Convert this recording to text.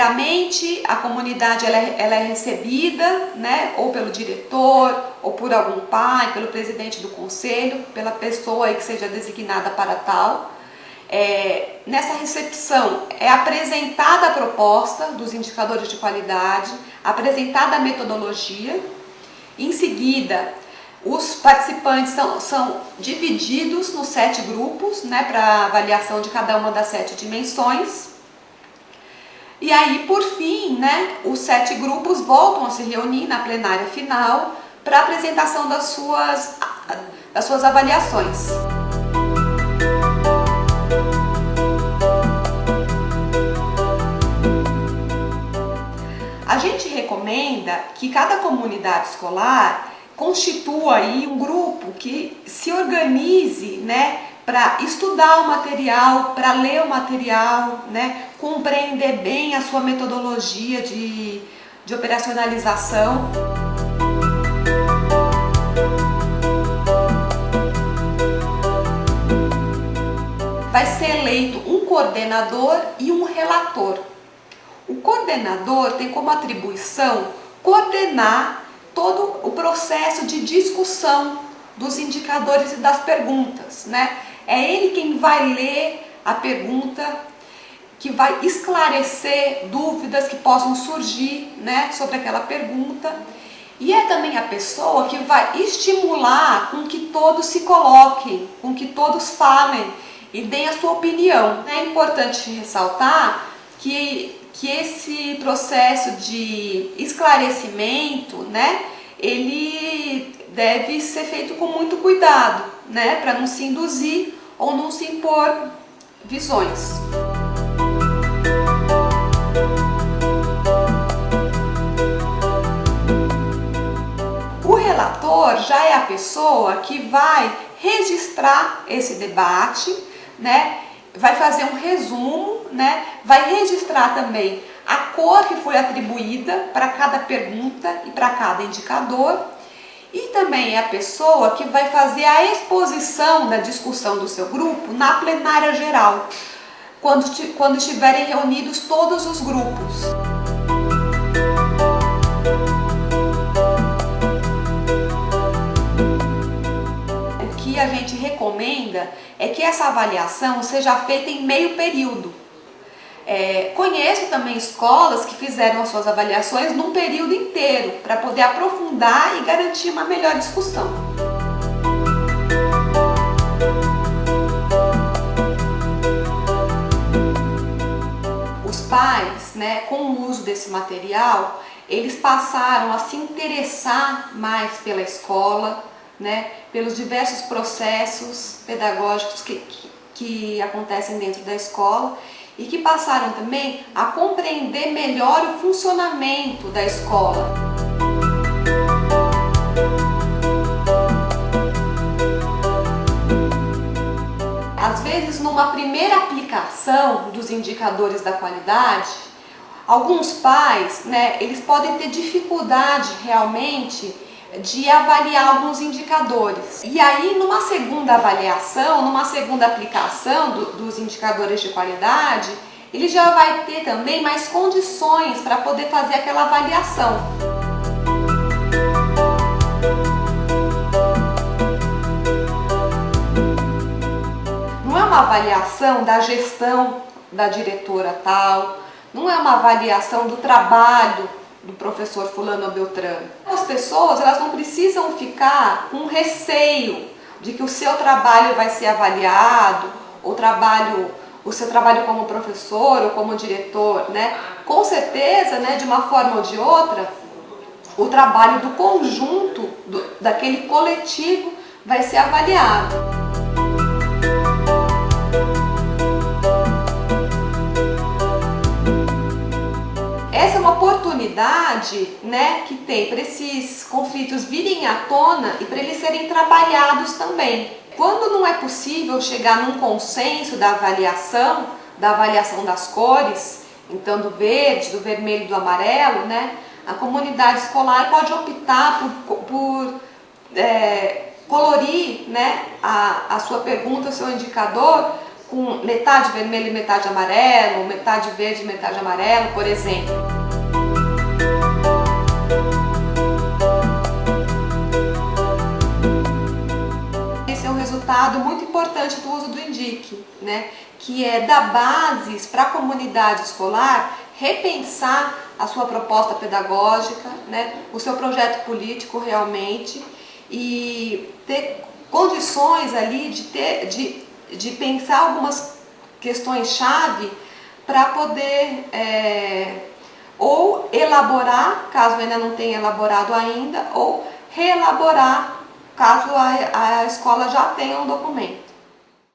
Primeiramente, a comunidade ela é recebida, né, ou pelo diretor, ou por algum pai, pelo presidente do conselho, pela pessoa aí que seja designada para tal. Nessa recepção é apresentada a proposta dos indicadores de qualidade, apresentada a metodologia. Em seguida, os participantes são divididos nos 7 grupos, né, para avaliação de cada uma das 7 dimensões. E aí, por fim, né, os 7 grupos voltam a se reunir na plenária final para a apresentação das suas avaliações. A gente recomenda que cada comunidade escolar constitua aí um grupo que se organize, né, para estudar o material, para ler o material, né, compreender bem a sua metodologia de operacionalização. Vai ser eleito um coordenador e um relator. O coordenador tem como atribuição coordenar todo o processo de discussão dos indicadores e das perguntas, né? É ele quem vai ler a pergunta, que vai esclarecer dúvidas que possam surgir, né, sobre aquela pergunta. E é também a pessoa que vai estimular com que todos se coloquem, com que todos falem e deem a sua opinião. É importante ressaltar que esse processo de esclarecimento, né, ele deve ser feito com muito cuidado, né, para não se induzir ou não se impor visões. O relator já é a pessoa que vai registrar esse debate, né, vai fazer um resumo, né, vai registrar também a cor que foi atribuída para cada pergunta e para cada indicador, e também é a pessoa que vai fazer a exposição da discussão do seu grupo na plenária geral, quando estiverem reunidos todos os grupos. O que a gente recomenda é que essa avaliação seja feita em meio período. Conheço também escolas que fizeram as suas avaliações num período inteiro, para poder aprofundar e garantir uma melhor discussão. Os pais, né, com o uso desse material, eles passaram a se interessar mais pela escola, né, pelos diversos processos pedagógicos que acontecem dentro da escola, e que passaram também a compreender melhor o funcionamento da escola. Às vezes, numa primeira aplicação dos indicadores da qualidade, alguns pais, né, eles podem ter dificuldade realmente de avaliar alguns indicadores. E aí, numa segunda avaliação, numa segunda aplicação dos indicadores de qualidade, ele já vai ter também mais condições para poder fazer aquela avaliação. Não é uma avaliação da gestão da diretora tal, não é uma avaliação do trabalho do professor fulano ou beltrano. As pessoas, elas não precisam ficar com receio de que o seu trabalho vai ser avaliado, o seu trabalho como professor ou como diretor, né? Com certeza, né, de uma forma ou de outra, o trabalho do conjunto, daquele coletivo, vai ser avaliado. Essa é uma oportunidade, né, que tem para esses conflitos virem à tona e para eles serem trabalhados também. Quando não é possível chegar num consenso da avaliação das cores, então do verde, do vermelho e do amarelo, né, a comunidade escolar pode optar por colorir, né, a sua pergunta, o seu indicador com metade vermelho e metade amarelo, metade verde e metade amarelo, por exemplo. Esse é um resultado muito importante do uso do INDIC, né? Que é dar bases para a comunidade escolar repensar a sua proposta pedagógica, né? O seu projeto político realmente, e ter condições ali de pensar algumas questões-chave para poder ou elaborar, caso ainda não tenha elaborado ainda, ou reelaborar, caso a escola já tenha um documento.